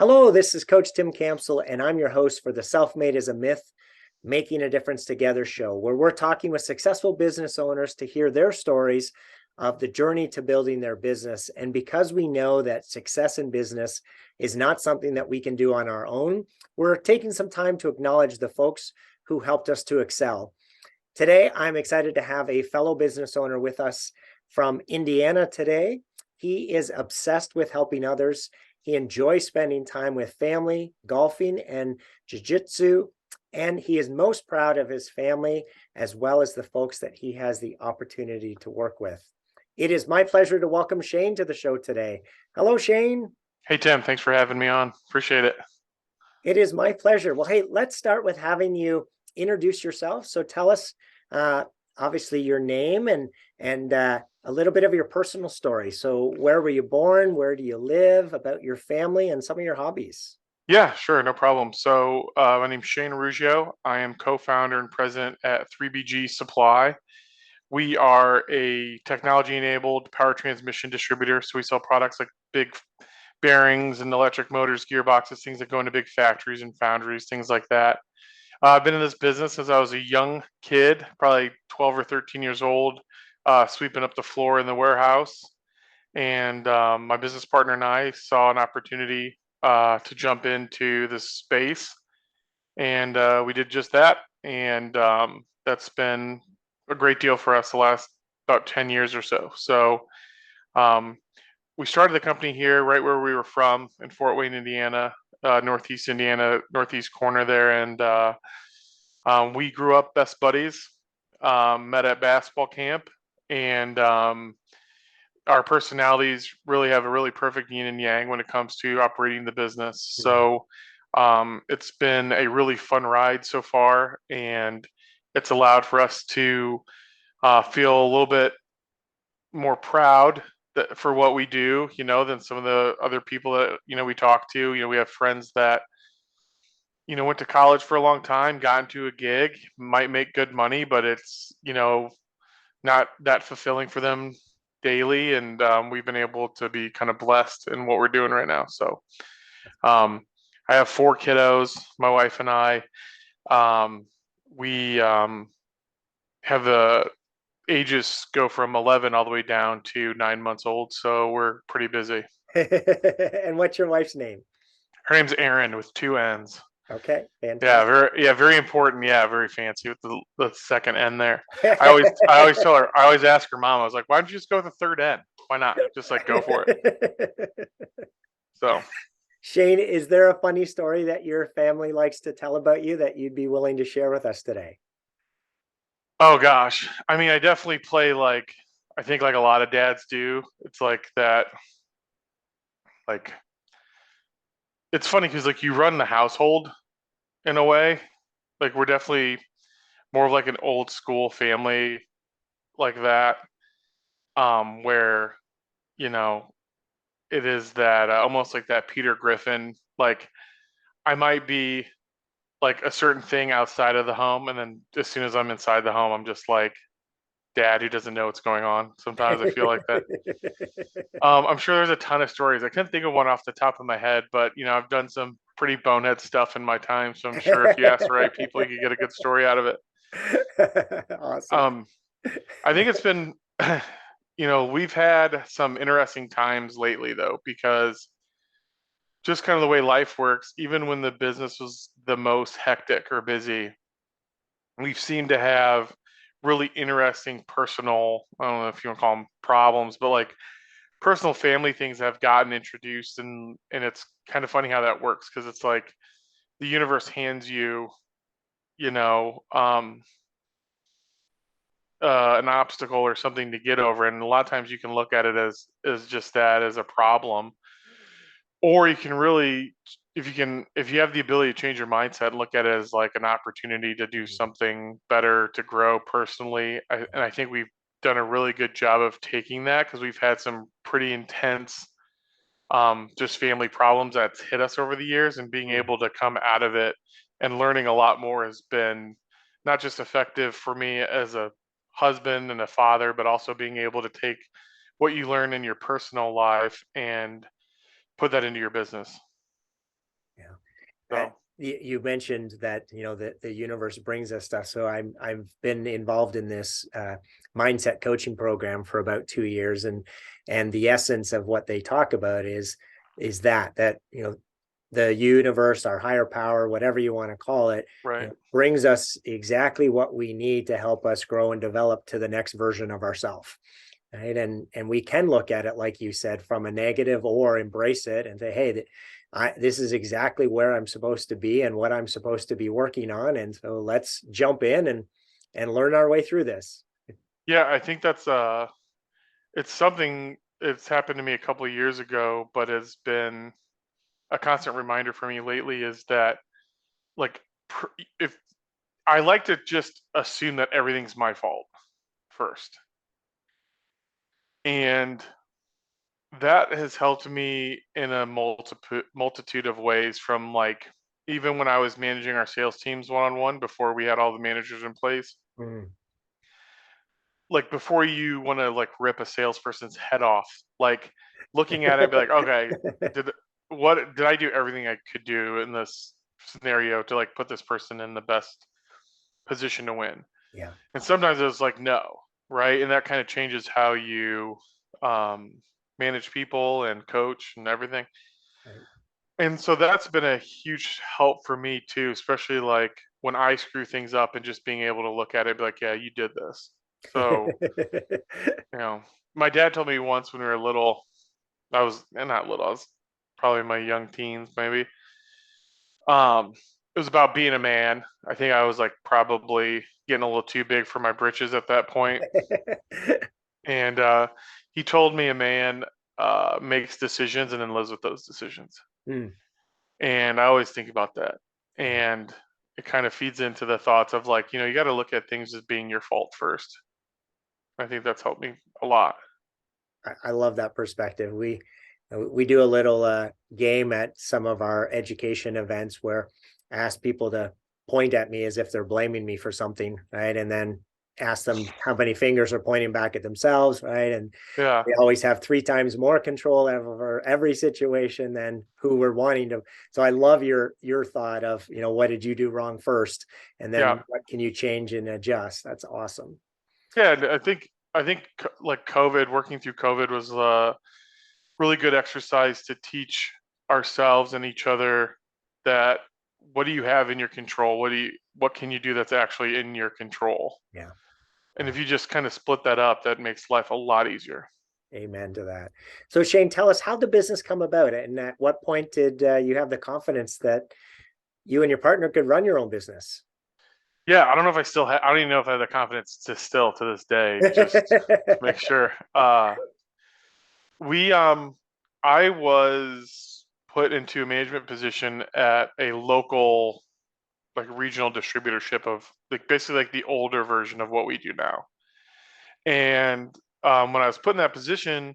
Hello, this is Coach Tim Campbell, and I'm your host for the Self-Made is a Myth, Making a Difference Together show, where we're talking with successful business owners to hear their stories of the journey to building their business. And because we know that success in business is not something that we can do on our own, we're taking some time to acknowledge the folks who helped us to excel. Today, I'm excited to have a fellow business owner with us from Indiana today. He is obsessed with helping others. He enjoys spending time with family, golfing, and jiu-jitsu, and he is most proud of his family as well as the folks that he has the opportunity to work with. It is my pleasure to welcome Shane to the show today. Hello, Shane. Hey, Tim, thanks for having me on. Appreciate it. It is my pleasure. Well, hey, let's start with having you introduce yourself. So tell us, uh, obviously, your name and a little bit of your personal story. So where were you born? Where do you live? About your family and some of your hobbies. Yeah, sure, no problem. So, my name's Shane Araujo. I am co-founder and president at 3BG Supply. We are a technology-enabled power transmission distributor. So we sell products like big bearings and electric motors, gearboxes, things that go into big factories and foundries, things like that. I've been in this business since I was a young kid, probably 12 or 13 years old, sweeping up the floor in the warehouse. And my business partner and I saw an opportunity to jump into this space, and we did just that. And that's been a great deal for us the last about 10 years or so. So um, we started the company here, right where we were from, in Fort Wayne, Indiana, Northeast Indiana, northeast corner there, and we grew up best buddies, met at basketball camp, and our personalities really have a really perfect yin and yang when it comes to operating the business. Mhm. So it's been a really fun ride so far, and it's allowed for us to feel a little bit more proud for what we do, than some of the other people that we talk to. We have friends that went to college for a long time, got into a gig, might make good money, but it's not that fulfilling for them daily. And we've been able to be kind of blessed in what we're doing right now. So um, I have four kiddos, my wife and I. We have the ages go from 11 all the way down to 9 months old. So we're pretty busy. And what's your wife's name? Her name's Erin with two N's. Okay, Yeah, fantastic. very important. Yeah, very fancy with the second N there. I always tell her, I always ask her mom, I was like, why don't you just go with the third N? Why not? Just like go for it. So, Shane, is there a funny story that your family likes to tell about you that you'd be willing to share with us today? oh gosh. I mean, I definitely play like, I think like a lot of dads do. It's like that, like, it's funny because like you run the household in a way. Like we're definitely more of like an old school family like that, where, you know, it is that almost like that Peter Griffin, like I might be like a certain thing outside of the home, and then as soon as I'm inside the home, I'm just like dad who doesn't know what's going on. Sometimes I feel like that. I'm sure there's a ton of stories. I can't think of one off the top of my head, but I've done some pretty bonehead stuff in my time, so I'm sure if you ask the right people, you could get a good story out of it. Awesome. Um, I think it's been, we've had some interesting times lately though, because just kind of the way life works, even when the business was the most hectic or busy, we've seemed to have really interesting personal, I don't know if you want to call them problems, but like personal family things have gotten introduced, and it's kind of funny how that works because it's like the universe hands you, you know, um, an obstacle or something to get over, and a lot of times you can look at it as just that as a problem, or you can really, if you have the ability to change your mindset and look at it as like an opportunity to do something better, to grow personally. And I think we've done a really good job of taking that because we've had some pretty intense just family problems that's hit us over the years, and being able to come out of it and learning a lot more has been not just effective for me as a husband and a father, but also being able to take what you learn in your personal life and put that into your business. Uh, So you mentioned that the universe brings us stuff. So I've been involved in this mindset coaching program for about 2 years, and the essence of what they talk about is that the universe, our higher power, whatever you want to call it, right. brings us exactly what we need to help us grow and develop to the next version of ourselves. Right. And we can look at it, like you said, from a negative, or embrace it and say, hey, this is exactly where I'm supposed to be and what I'm supposed to be working on. And so let's jump in and learn our way through this. Yeah, I think that's it's something. It's happened to me a couple of years ago, but has been a constant reminder for me lately. Is that like if I like to just assume that everything's my fault first, and that has helped me in a multitude of ways. From like even when I was managing our sales teams one on one before we had all the managers in place, Mm. like before you want to like rip a salesperson's head off, like looking at it, be like, okay, did what did I do everything I could do in this scenario to like put this person in the best position to win? Yeah. And sometimes it's like no, right? And that kind of changes how you um, manage people and coach and everything. Right. And so that's been a huge help for me too, especially like when I screw things up and just being able to look at it, be like, yeah, you did this. So you know, my dad told me once when we were little, I was not little, I was probably in my young teens maybe. It was about being a man. I think I was like probably getting a little too big for my britches at that point. And he told me a man makes decisions and then lives with those decisions. Mm. And I always think about that. Yeah. And it kind of feeds into the thoughts of like, you got to look at things as being your fault first. I think that's helped me a lot. I love that perspective. We do a little game at some of our education events where I ask people to point at me as if they're blaming me for something, right? And then ask them how many fingers are pointing back at themselves, right? And Yeah. we always have 3 times more control over every situation than who we're wanting to. So I love your thought of, what did you do wrong first? And Yeah. then what can you change and adjust? That's awesome. Yeah, and I think like COVID, working through COVID was a really good exercise to teach ourselves and each other that what do you have in your control? What can you do that's actually in your control? Yeah. And Yeah. if you just kind of split that up, that makes life a lot easier. Amen to that. So Shane, tell us, how did the business come about, and at what point did you have the confidence that you and your partner could run your own business? Yeah, I don't know if I don't even know if I have the confidence to still to this day, just to make sure. We I was put into a management position at a local like regional distributorship of like basically like the older version of what we do now. And when I was put in that position,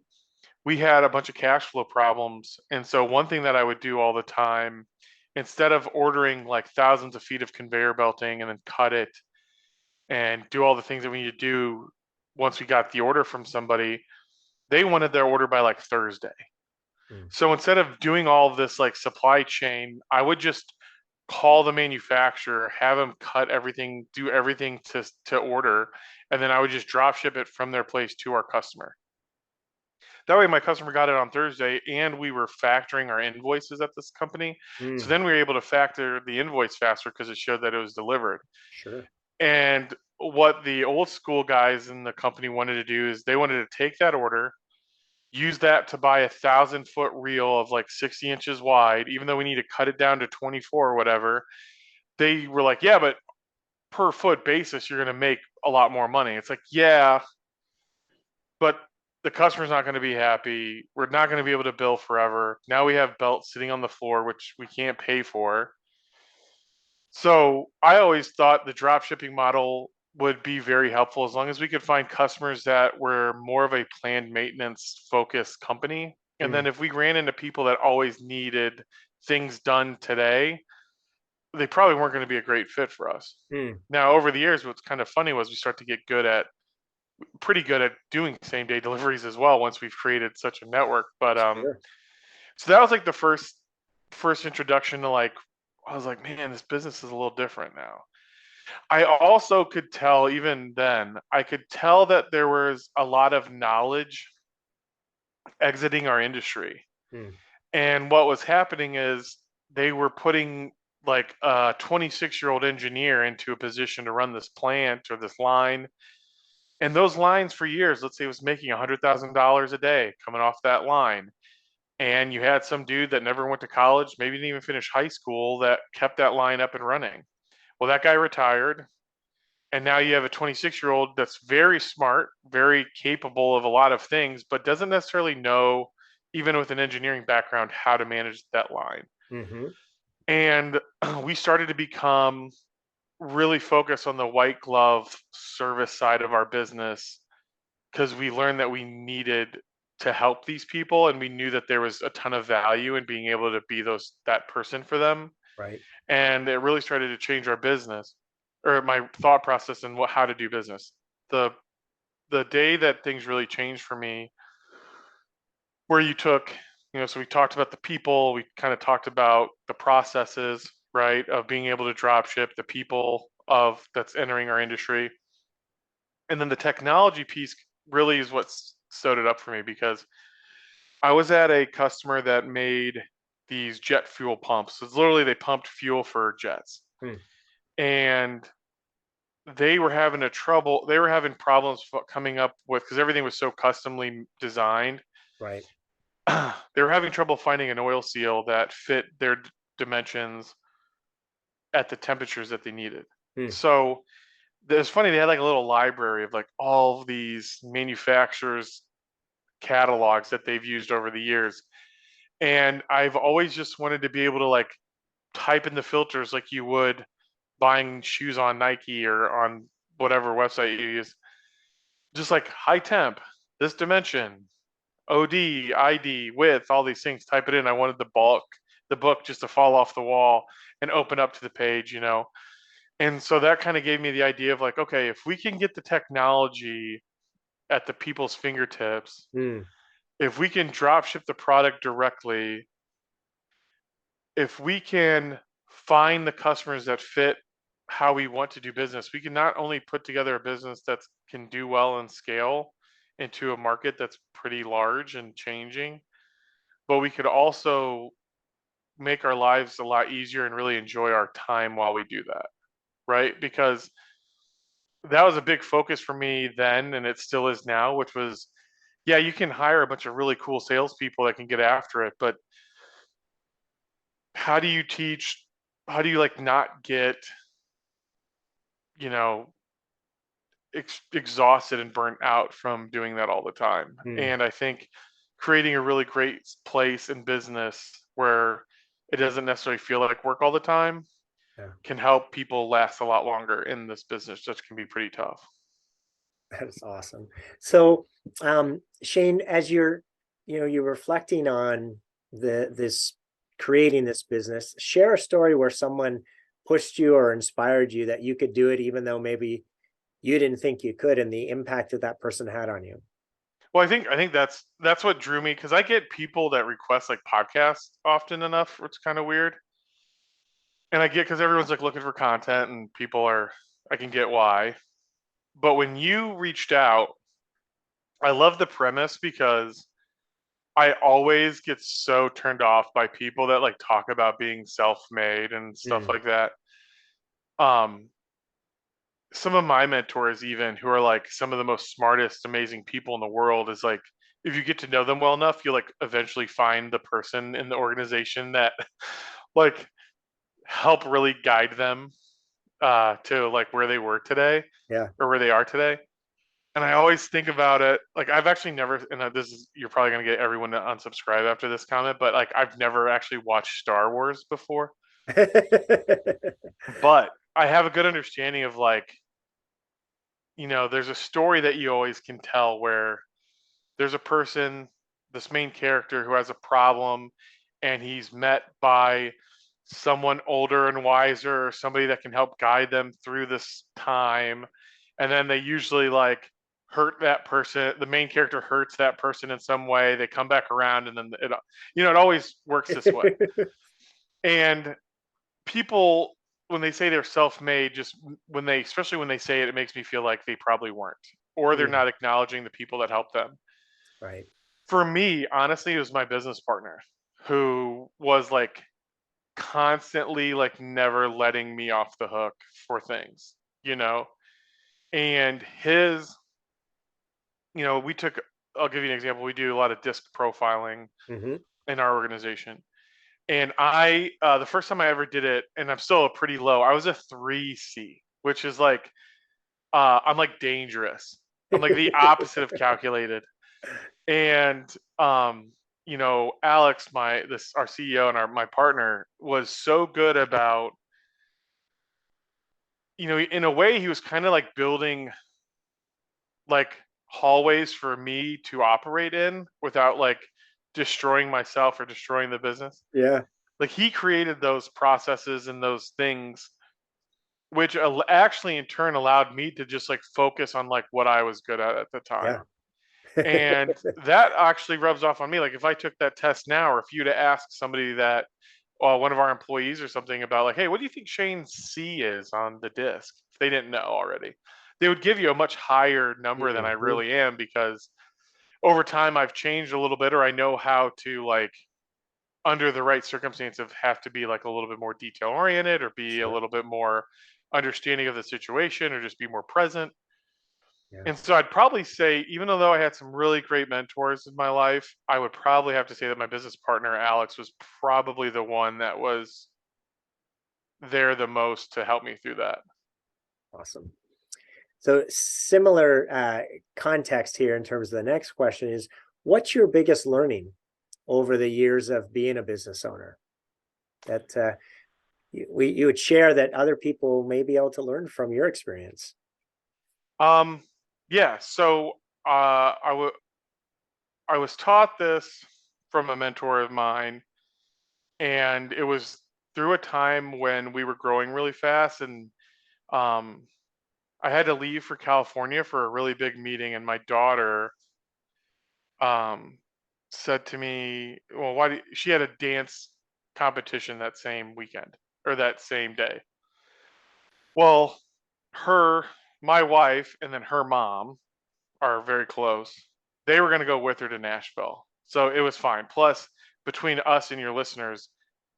we had a bunch of cash flow problems. And so one thing that I would do all the time, instead of ordering like thousands of feet of conveyor belting and then cut it and do all the things that we need to do once we got the order from somebody, they wanted their order by like Thursday. Mm. So instead of doing all of this like supply chain, I would just call the manufacturer, have them cut everything, do everything to order, and then I would just drop ship it from their place to our customer. That way my customer got it on Thursday and we were factoring our invoices at this company. So Mm. then we were able to factor the invoice faster because it showed that it was delivered. Sure. And what the old school guys in the company wanted to do is they wanted to take that order, use that to buy 1,000-foot reel of like 60 inches wide, even though we need to cut it down to 24 or whatever. They were like, yeah, but per foot basis, you're going to make a lot more money. It's like, yeah, but the customer's not going to be happy. We're not going to be able to bill forever. Now we have belts sitting on the floor, which we can't pay for. So I always thought the drop shipping model would be very helpful as long as we could find customers that were more of a planned maintenance focused company. And then Mm. if we ran into people that always needed things done today, they probably weren't going to be a great fit for us. Mm. Now, over the years, what's kind of funny was we start to get pretty good at doing same day deliveries as well once we've created such a network. But Sure. so that was like the first introduction to like I was like, man, this business is a little different now. I also could tell, even then, I could tell that there was a lot of knowledge exiting our industry. Mm, And what was happening is they were putting like a 26-year-old engineer into a position to run this plant or this line. And those lines for years, let's say it was making $100,000 a day coming off that line. And you had some dude that never went to college, maybe didn't even finish high school, that kept that line up and running. Well, that guy retired. And now you have a 26-year-old that's very smart, very capable of a lot of things, but doesn't necessarily know, even with an engineering background, how to manage that line. hmm And we started to become really focused on the white glove service side of our business because we learned that we needed to help these people, and we knew that there was a ton of value in being able to be that person for them. Right. And it really started to change our business, or my thought process and how to do business. The the day that things really changed for me, where you took, so we talked about the people, we kind of talked about the processes, right, of being able to drop ship, the people of that's entering our industry, and then the technology piece really is what sewed it up for me, because I was at a customer that made these jet fuel pumps. It's literally they pumped fuel for jets, Mm, and they were having problems coming up with, because everything was so customly designed. right. They were having trouble finding an oil seal that fit their dimensions at the temperatures that they needed. Mm, So it was funny, they had like a little library of like all of these manufacturers catalogs that they've used over the years, and I've always just wanted to be able to like type in the filters like you would buying shoes on Nike or on whatever website you use, just like high temp, this dimension, OD, ID, width, all these things, type it in. I wanted the book just to fall off the wall and open up to the page. And so that kind of gave me the idea of like, okay, if we can get the technology at the people's fingertips, mm, if we can drop ship the product directly, if we can find the customers that fit how we want to do business, we can not only put together a business that can do well and scale into a market that's pretty large and changing, but we could also make our lives a lot easier and really enjoy our time while we do that, right? Because that was a big focus for me then, and it still is now, which was, yeah, you can hire a bunch of really cool salespeople that can get after it, but how do you teach? How do you like not get, you know, exhausted and burnt out from doing that all the time? mm. And I think creating a really great place in business where it doesn't necessarily feel like work all the time Yeah, can help people last a lot longer in this business, which can be pretty tough. that is awesome. So, Shane, as you're reflecting on this creating this business, share a story where someone pushed you or inspired you that you could do it, even though maybe you didn't think you could, and the impact that that person had on you. Well, I think that's what drew me, because I get people that request like podcasts often enough, which is kind of weird. And I get, because everyone's like looking for content, and people are, I can get why. But when you reached out, I love the premise, because I always get so turned off by people that like talk about being self-made and stuff Mm, like that. Um, some of my mentors, even, who are like some of the most smartest, amazing people in the world, is like, if you get to know them well enough, you'll like eventually find the person in the organization that like help really guide them to like where they were today, yeah. or where they are today. And I always think about it like, I've actually never, and this is, you're probably gonna get everyone to unsubscribe after this comment, but like I've never actually watched Star Wars before, but I have a good understanding of like, there's a story that you always can tell where there's a person, this main character, who has a problem, and he's met by someone older and wiser, or somebody that can help guide them through this time. And then they usually like hurt that person. The main character hurts that person in some way. They come back around, and then it always works this way. And people, when they say they're self-made, just especially when they say it, it makes me feel like they probably weren't, or they're Mm, not acknowledging the people that helped them. right. For me, honestly, it was my business partner who was like constantly like never letting me off the hook for things, you know? And we took, I'll give you an example. We do a lot of disc profiling Hmm. in our organization. And the first time I ever did it, and I'm still a pretty low, I was a 3C, which is like, I'm like dangerous. I'm like the opposite of calculated. And, Alex, our CEO and my partner was so good about, in a way, he was kind of like building like hallways for me to operate in without like destroying myself or destroying the business. Yeah. Like he created those processes and those things, which actually in turn allowed me to just like focus on like what I was good at the time. Yeah. And that actually rubs off on me. Like if I took that test now, or if you to ask somebody that, one of our employees or something about like, hey, what do you think Shane's C is on the disc? If they didn't know already, they would give you a much higher number than I Hmm. really am, because over time I've changed a little bit, or I know how to like under the right circumstances have to be like a little bit more detail oriented, or be a Sure. little bit more understanding of the situation, or just be more present. Yeah. And so I'd probably say, even though I had some really great mentors in my life, I would probably have to say that my business partner, Alex, was probably the one that was there the most to help me through that. Awesome. So similar context here in terms of the next question is, what's your biggest learning over the years of being a business owner that you would share that other people may be able to learn from your experience? Um, yeah. So I was taught this from a mentor of mine, and it was through a time when we were growing really fast, and um, I had to leave for California for a really big meeting, and my daughter um, said to me, "Well, she had a dance competition that same weekend, or that same day?" Well, her, my wife, and then her mom are very close. They were going to go with her to Nashville, so it was fine. Plus, between us and your listeners,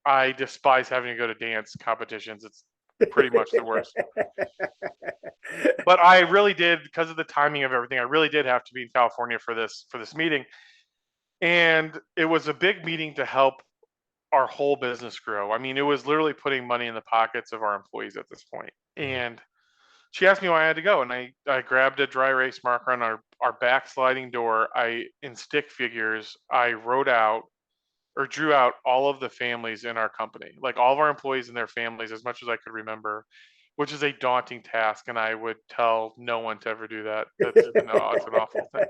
I despise having to go to dance competitions. It's pretty much the worst. But I really did, because of the timing of everything. I really did have to be in California for this meeting, and it was a big meeting to help our whole business grow. I mean, it was literally putting money in the pockets of our employees at this point. Mhm. And she asked me why I had to go, and I grabbed a dry erase marker on our back sliding door. In stick figures, I wrote out or drew out all of the families in our company, like all of our employees and their families, as much as I could remember, which is a daunting task. And I would tell no one to ever do that. It's an awful thing.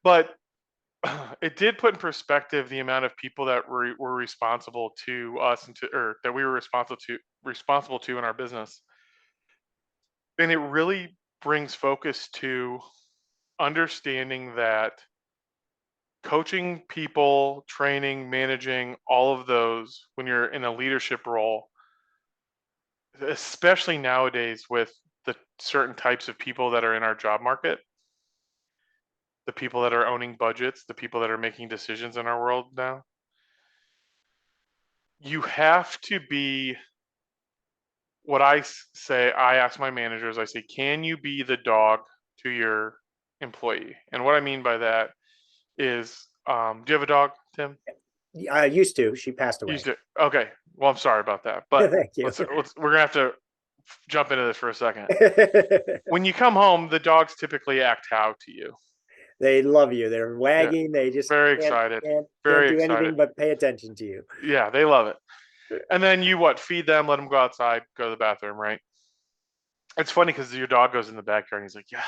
But it did put in perspective the amount of people that were responsible to us, or that we were responsible to in our business. And it really brings focus to understanding that coaching people, training, managing, all of those, when you're in a leadership role, especially nowadays with the certain types of people that are in our job market, the people that are owning budgets, the people that are making decisions in our world now, you have to be what say. I ask my managers, I say, can you be the dog to your employee? And what I mean by that is, do you have a dog, Tim? I used to. She passed You away. used to. Okay. Well, I'm sorry about that, but Thank you. we're gonna have to jump into this for a second. When you come home, the dogs typically act how to you? They love you. They're Yeah, wagging. They just very can't excited, can't can't very do excited. anything but pay attention to you. Yeah, they love it. And then you what? Feed them, let them go outside, go to the bathroom, right? It's funny because your dog goes in the backyard and he's like, yeah,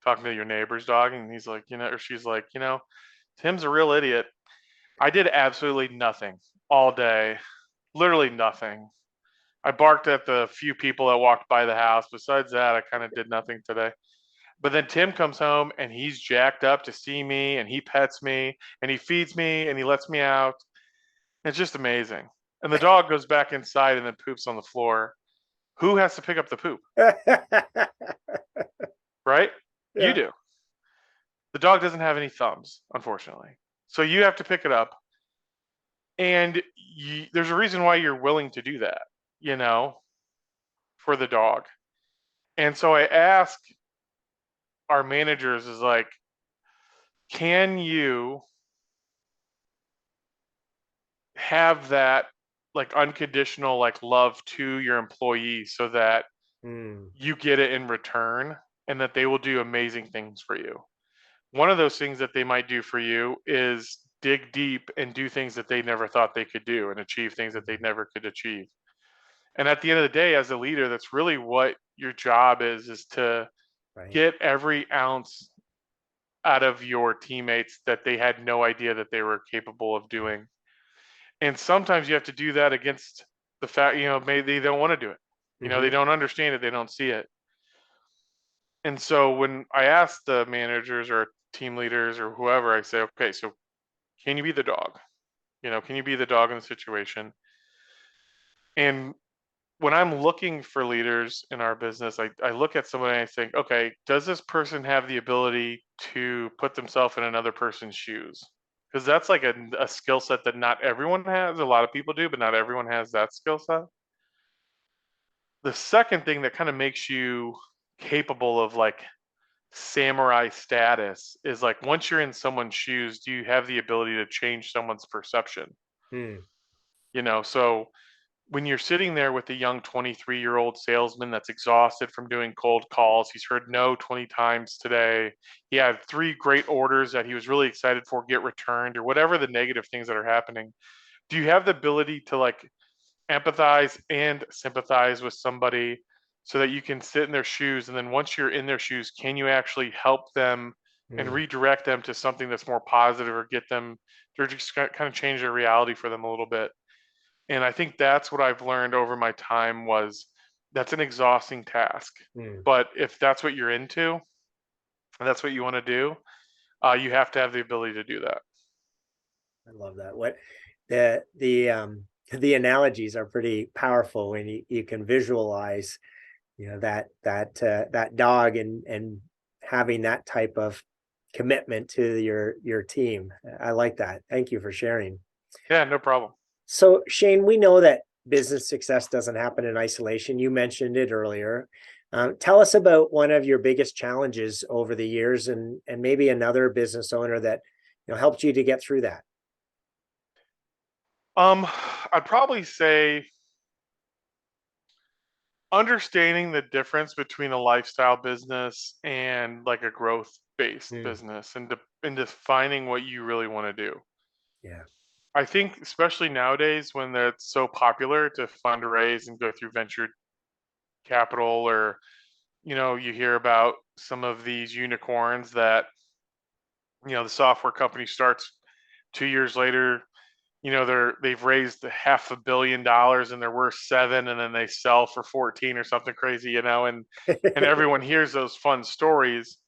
talking to your neighbor's dog, and he's like, or she's like, Tim's a real idiot. I did absolutely nothing all day, literally nothing. I barked at the few people that walked by the house. Besides that, I kind of did nothing today. But then Tim comes home and he's jacked up to see me, and he pets me and he feeds me and he lets me out. It's just amazing. and the dog goes back inside and then poops on the floor, who has to pick up the poop? Right? You Yeah. do. The dog doesn't have any thumbs, unfortunately. So you have to pick it up. And there's a reason why you're willing to do that, you know, for the dog. And so I ask our managers is like, can you have that like unconditional like love to your employees so that Mm, you get it in return and that they will do amazing things for you? One of those things that they might do for you is dig deep and do things that they never thought they could do and achieve things that they never could achieve. And at the end of the day, as a leader, that's really what your job is to right. get every ounce out of your teammates that they had no idea that they were capable of doing. And sometimes you have to do that against the fact, maybe they don't want to do it. They Hmm. don't understand it, they don't see it. And so when I ask the managers or team leaders or whoever, I say, okay, so can you be the dog? Can you be the dog in the situation? And when I'm looking for leaders in our business, I look at somebody and I think, okay, does this person have the ability to put themselves in another person's shoes? Because that's like a skill set that not everyone has. A lot of people do, but not everyone has that skill set. The second thing that kind of makes you capable of like samurai status is like once you're in someone's shoes, do you have the ability to change someone's perception? Mm, So when you're sitting there with a young 23-year-old salesman that's exhausted from doing cold calls, he's heard no 20 times today. He had 3 great orders that he was really excited for get returned or whatever the negative things that are happening. Do you have the ability to like empathize and sympathize with somebody so that you can sit in their shoes, and then once you're in their shoes, can you actually help them and mm, redirect them to something that's more positive or get them to just kind of change their reality for them a little bit? And I think that's what I've learned over my time was that's an exhausting task. mm. But if that's what you're into and that's what you want to do, you have to have the ability to do that. I love that. What the analogies are pretty powerful when you can visualize, that dog and having that type of commitment to your team. I like that. Thank you for sharing. Yeah, no problem. So Shane, we know that business success doesn't happen in isolation. You mentioned it earlier. Tell us about one of your biggest challenges over the years, and maybe another business owner that helped you to get through that. Um, I'd probably say understanding the difference between a lifestyle business and like a growth based Mm, business and defining what you really want to do. yeah. I think especially nowadays when it's so popular to fundraise and go through venture capital or you hear about some of these unicorns that the software company starts 2 years later, they've raised $500 million and they're worth 7 and then they sell for 14 or something crazy, and everyone hears those fun stories.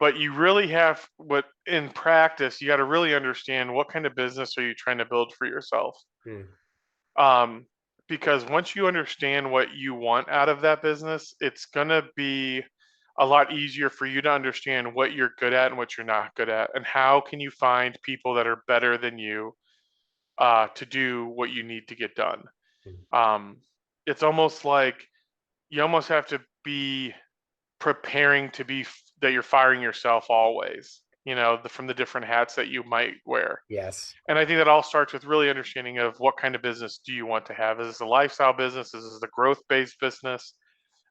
But you really have what in practice, you got to really understand what kind of business are you trying to build for yourself. Mm, Um, because once you understand what you want out of that business, it's gonna be a lot easier for you to understand what you're good at and what you're not good at, and how can you find people that are better than you to do what you need to get done. mm. Um, it's almost like you almost have to be preparing to that you're firing yourself always. From the different hats that you might wear. Yes. And I think that all starts with really understanding of what kind of business do you want to have? Is this a lifestyle business? Is this a growth-based business?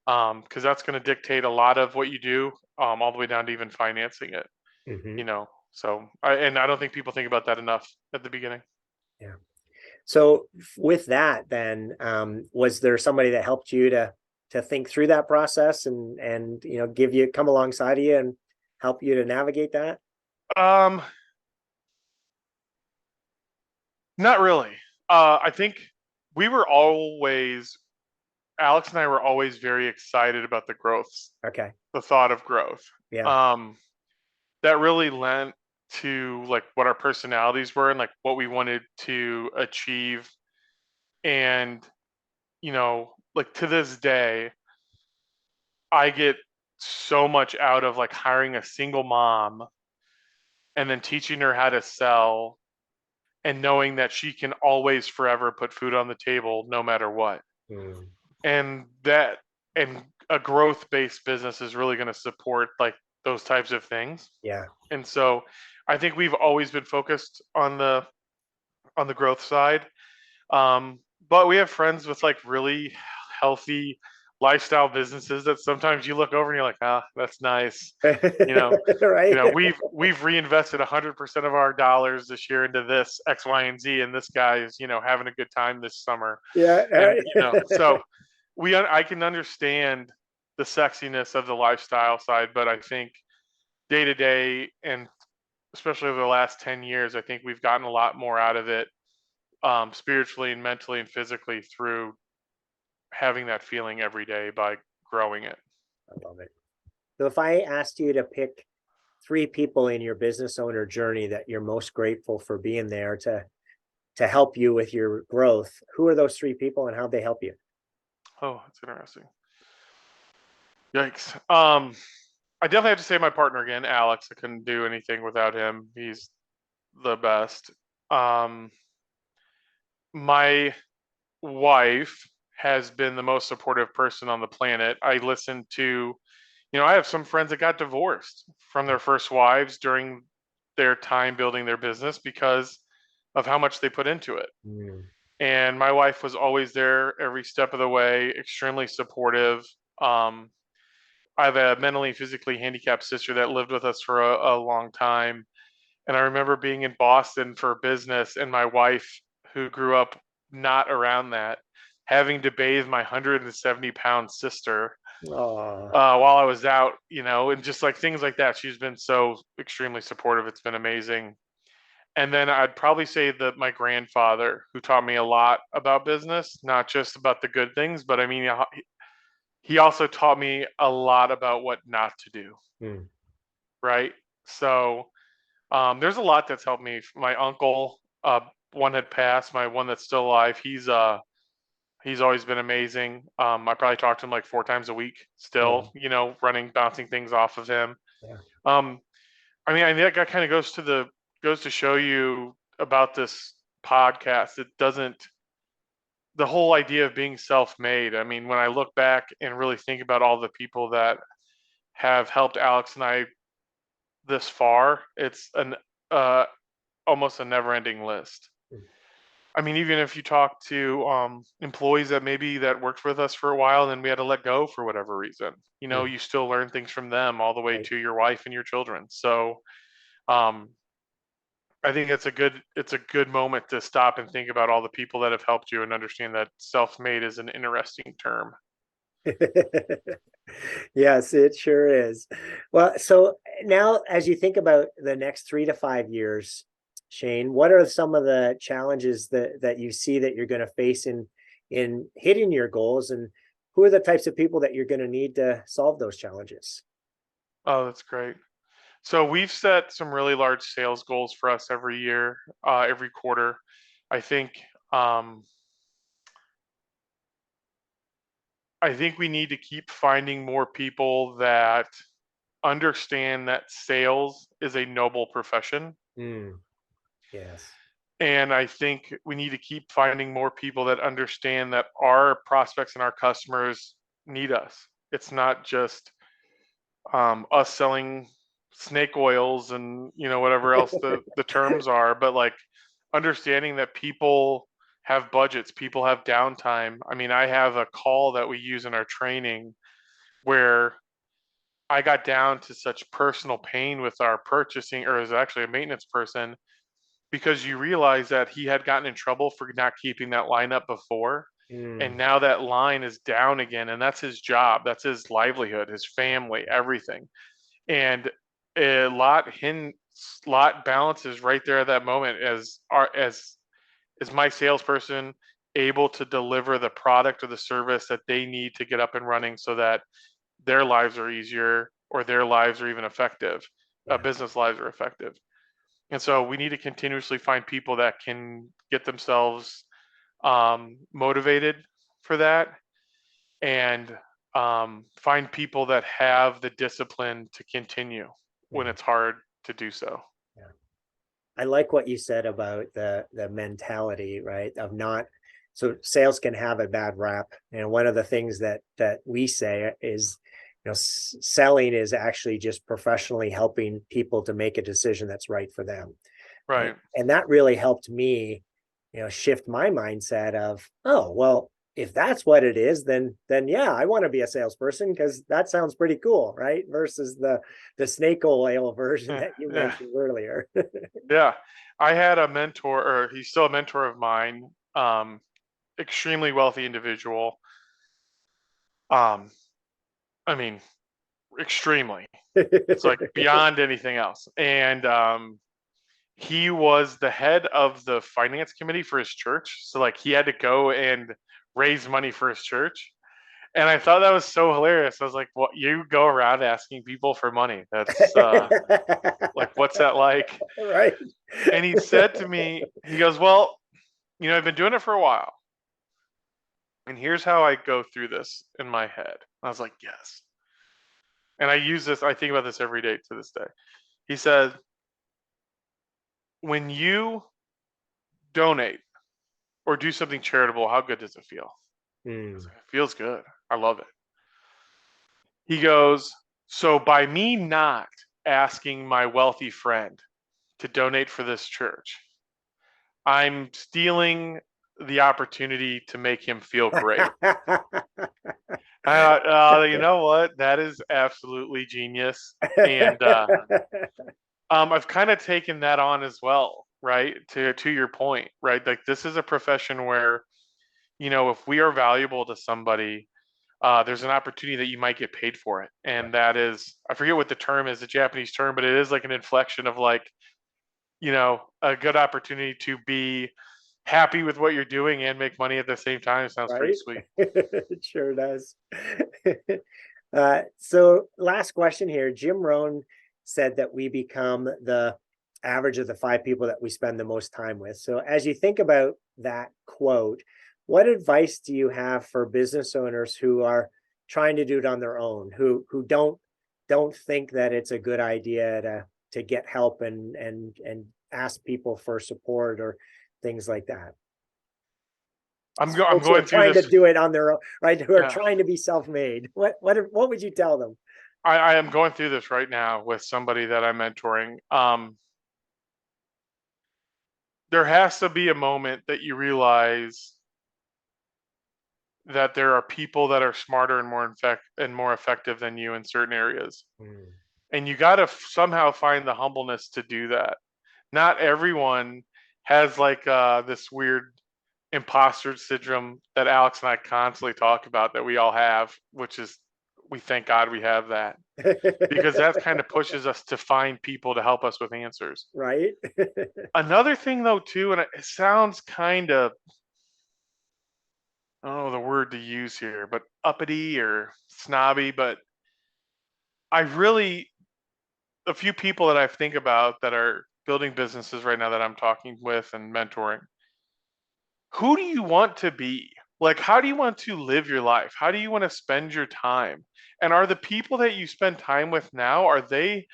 Because that's going to dictate a lot of what you do, all the way down to even financing it. Hmm. So I don't think people think about that enough at the beginning. Yeah. So with that, then, was there somebody that helped you to think through that process and give you come alongside of you and help you to navigate that? Um, Not really. I think we were always Alex and I were always very excited about Okay. the thought of growth. Yeah. Um, that really lent to like what our personalities were and like what we wanted to achieve And, like to this day, I get so much out of like hiring a single mom and then teaching her how to sell and knowing that she can always forever put food on the table no matter what. Mm, And that and a growth-based business is really going to support like those types of things. yeah. And so I think we've always been focused on the growth side. But we have friends with like really healthy lifestyle businesses that sometimes you look over and you're like, ah, that's nice. You know, Right. we've reinvested 100% of our dollars this year into this X, Y, and Z, and this guy is having a good time this summer, Yeah. and so I can understand the sexiness of the lifestyle side, but I think day to day and especially over the last 10 years, I think we've gotten a lot more out of it, spiritually and mentally and physically through having that feeling every day by growing it. I love it. So if I asked you to pick three people in your business owner journey that you're most grateful for being there to help you with your growth, who are those three people and how'd they help you? Oh, that's interesting. Yikes. I definitely have to say my partner again, Alex. I couldn't do anything without him. He's the best. Um, my wife has been the most supportive person on the planet. I listen to, I have some friends that got divorced from their first wives during their time building their business because of how much they put into it. Mm, And my wife was always there every step of the way, extremely supportive. Um, I have a mentally and physically handicapped sister that lived with us for a long time. And I remember being in Boston for business, and my wife, who grew up not around that, having to bathe my 170-pound sister oh, while I was out, and just like things like that. She's been so extremely supportive. It's been amazing. And then I'd probably say that my grandfather, who taught me a lot about business, not just about the good things, but I mean, he also taught me a lot about what not to do, mm, right? So there's a lot that's helped me. My uncle, one had passed. My one that's still alive, he's always been amazing. I probably talk to him like 4 times a week yeah, still, bouncing things off of him. yeah. Um, I mean, I think that kind of goes to show you about this podcast. It doesn't the whole idea of being self-made. I mean, when I look back and really think about all the people that have helped Alex and I this far, it's an uh, almost a never-ending list. Mm, I mean, even if you talk to employees that maybe that worked with us for a while, and then we had to let go for whatever reason, mm, you still learn things from them all the way right. to your wife and your children. So um, I think it's a good moment to stop and think about all the people that have helped you and understand that self-made is an interesting term. Yes, it sure is. Well, so now as you think about the next 3 to 5 years, Shane, what are some of the challenges that you see that you're going to face in hitting your goals, and who are the types of people that you're going to need to solve those challenges? Oh, that's great. So we've set some really large sales goals for us every year, every quarter. I think um, I think we need to keep finding more people that understand that sales is a noble profession. Mm, yes. And I think we need to keep finding more people that understand that our prospects and our customers need us. It's not just us selling snake oils and whatever else the terms are, but like understanding that people have budgets, people have downtime. I mean, I have a call that we use in our training where I got down to such personal pain with our purchasing, or it was actually a maintenance person, because you realize that he had gotten in trouble for not keeping that line up before. And Mm, now that line is down again, and that's his job, that's his livelihood, his family, everything. And a lot balances right there at that moment as my salesperson able to deliver the product or the service that they need to get up and running so that their lives are easier or their lives are even effective, yeah. business lives are effective. And so we need to continuously find people that can get themselves motivated for that, and find people that have the discipline to continue when it's hard to do so. Yeah. I like what you said about the mentality, right? Of not, so sales can have a bad rap. And one of the things that we say is, selling is actually just professionally helping people to make a decision that's right for them. Right. And that really helped me, shift my mindset of, oh, well, if that's what it is, then yeah, I want to be a salesperson because that sounds pretty cool, right? Versus the snake oil version that you Yeah. mentioned earlier. Yeah. I had a mentor, or he's still a mentor of mine, extremely wealthy individual. I mean, extremely. It's like beyond anything else. And he was the head of the finance committee for his church. So like he had to go and raise money for his church. And I thought that was so hilarious. I was like, "What? You go around asking people for money? That's like, what's that like?" Right. And he said to me, he goes, "Well, I've been doing it for a while, and here's how I go through this in my head." I was like, "Yes." And I use this. I think about this every day to this day. He said, "When you donate or do something charitable, how good does it feel?" I was like, "It feels good. I love it." He goes, "So by me not asking my wealthy friend to donate for this church, I'm stealing the opportunity to make him feel great." I thought, you know what? That is absolutely genius. And I've kind of taken that on as well, right? To your point, right? Like this is a profession where, if we are valuable to somebody, there's an opportunity that you might get paid for it. And that is, I forget what the term is, a Japanese term, but it is like an inflection of like, a good opportunity to be happy with what you're doing and make money at the same time. It sounds pretty Right? sweet. It sure does. So last question here. Jim Rohn said that we become the average of the 5 people that we spend the most time with. So as you think about that quote, what advice do you have for business owners who are trying to do it on their own, who don't think that it's a good idea to get help and ask people for support or things like that? I'm Folks who are going through trying to this. do it on their own, right? Who are Yeah, trying to be self-made. What would you tell them? I am going through this right now with somebody that I'm mentoring. There has to be a moment that you realize that there are people that are smarter and more effective than you in certain areas, Mm, and you got to somehow find the humbleness to do that. Not everyone has like this weird imposter syndrome that Alex and I constantly talk about that we all have, which is, we thank God we have that, because that kind of pushes us to find people to help us with answers. right? Another thing though too, and it sounds kind of, I don't know the word to use here, but uppity or snobby, but I really, a few people that I think about that are building businesses right now that I'm talking with and mentoring, who do you want to be? Like, how do you want to live your life? How do you want to spend your time? And are the people that you spend time with now, are they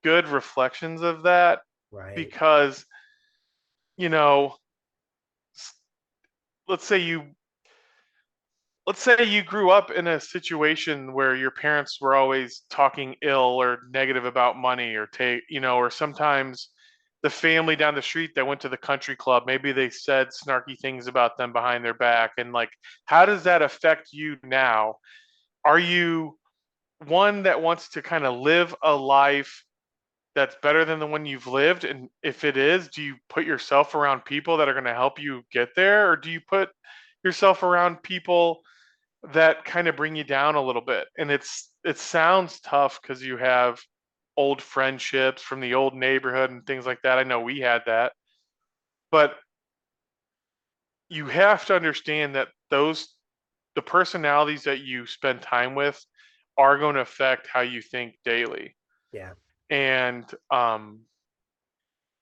good reflections of that? Right. Because, you know, s- let's say you let's say you grew up in a situation where your parents were always talking ill or negative about money, or or sometimes the family down the street that went to the country club, maybe they said snarky things about them behind their back. And like, how does that affect you now? Are you one that wants to kind of live a life that's better than the one you've lived? And if it is, do you put yourself around people that are going to help you get there? Or do you put yourself around people that kind of bring you down a little bit? And it sounds tough because you have old friendships from the old neighborhood and things like that. I know we had that, but you have to understand that the personalities that you spend time with are going to affect how you think daily. Yeah. And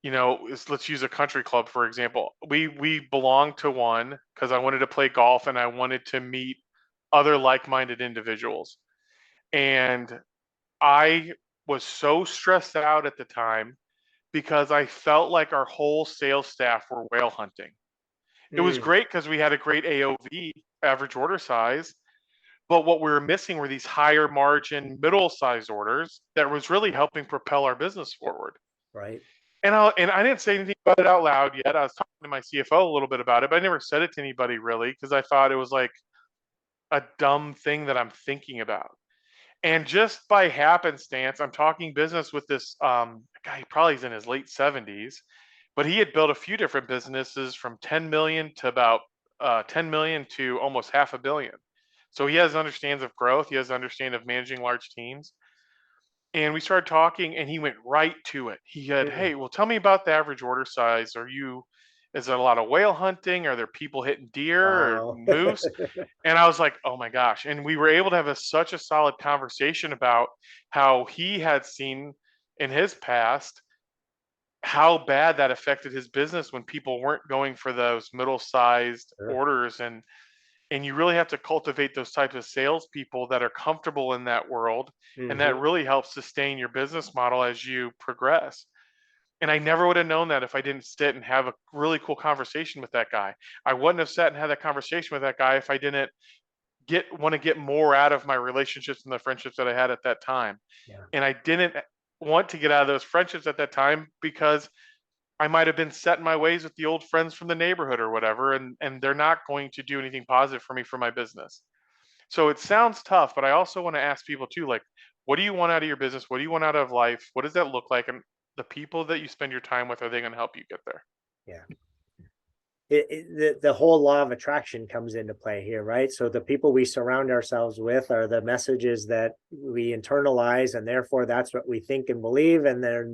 let's use a country club, for example. We belonged to one because I wanted to play golf and I wanted to meet other like-minded individuals. And I was so stressed out at the time because I felt like our whole sales staff were whale hunting. It was Mm, great because we had a great AOV, average order size, but what we were missing were these higher margin, middle size orders that was really helping propel our business forward. right. And I didn't say anything about it out loud yet. I was talking to my CFO a little bit about it, but I never said it to anybody really because I thought it was like a dumb thing that I'm thinking about. And just by happenstance, I'm talking business with this guy. He probably is in his late 70s, but he had built a few different businesses from 10 million to about 10 million to almost half a billion. So he has understands of growth. He has understanding of managing large teams. And we started talking, and he went right to it. He said, Mm, "Hey, well, tell me about the average order size. Is it a lot of whale hunting? Are there people hitting deer or wow. moose?" And I was like, "Oh my gosh." And we were able to have such a solid conversation about how he had seen in his past how bad that affected his business when people weren't going for those middle-sized Sure. orders. And you really have to cultivate those types of salespeople that are comfortable in that world, and that Hmm. really helps sustain your business model as you progress. And I never would have known that if I didn't sit and have a really cool conversation with that guy. I wouldn't have sat and had that conversation with that guy if I didn't want to get more out of my relationships and the friendships that I had at that time. Yeah. And I didn't want to get out of those friendships at that time because I might have been set in my ways with the old friends from the neighborhood or whatever, and they're not going to do anything positive for me for my business. So it sounds tough, but I also want to ask people too, like, what do you want out of your business? What do you want out of life? What does that look like? And the people that you spend your time with, are they going to help you get there? Yeah. The whole law of attraction comes into play here, right? So the people we surround ourselves with are the messages that we internalize, and therefore that's what we think and believe, and then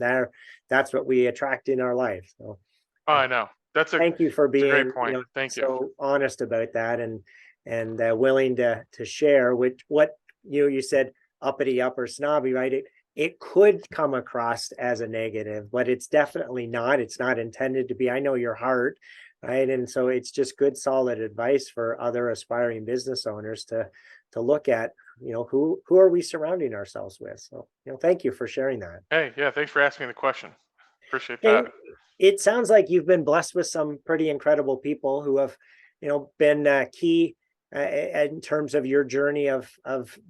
that's what we attract in our life. So Oh, I know. thank you for It's a great being, point. Thank you. so honest about that, and willing to share which what you said, uppity up or snobby, right? It could come across as a negative, but it's definitely not. It's not intended to be. I know your heart, right? And so it's just good, solid advice for other aspiring business owners to look at, who are we surrounding ourselves with? So, thank you for sharing that. Hey, yeah, thanks for asking the question. Appreciate that. Shane, it sounds like you've been blessed with some pretty incredible people who have, been key in terms of your journey of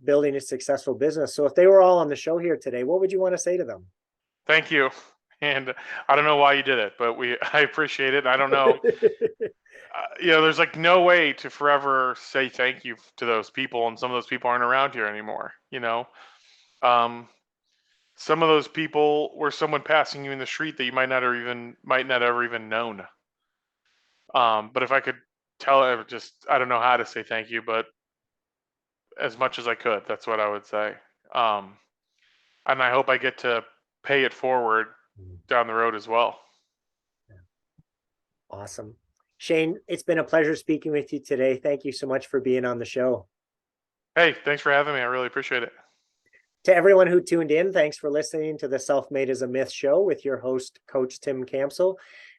building a successful business. So if they were all on the show here today, what would you want to say to them? Thank you. And I don't know why you did it, but I appreciate it. I don't know. There's like no way to forever say thank you to those people, and some of those people aren't around here anymore. Um, some of those people were someone passing you in the street that you might not ever even known. But if I could tell it, I don't know how to say thank you, but as much as I could, that's what I would say. Um, and I hope I get to pay it forward down the road as well. Awesome. Shane, it's been a pleasure speaking with you today. Thank you so much for being on the show. Hey, thanks for having me. I really appreciate it. To everyone who tuned in, thanks for listening to the Self-Made is a Myth show with your host, Coach Tim Campsell.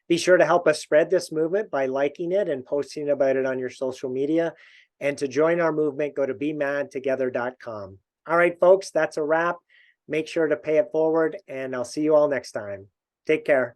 Be sure to help us spread this movement by liking it and posting about it on your social media. And to join our movement, go to bemadtogether.com. All right, folks, that's a wrap. Make sure to pay it forward, and I'll see you all next time. Take care.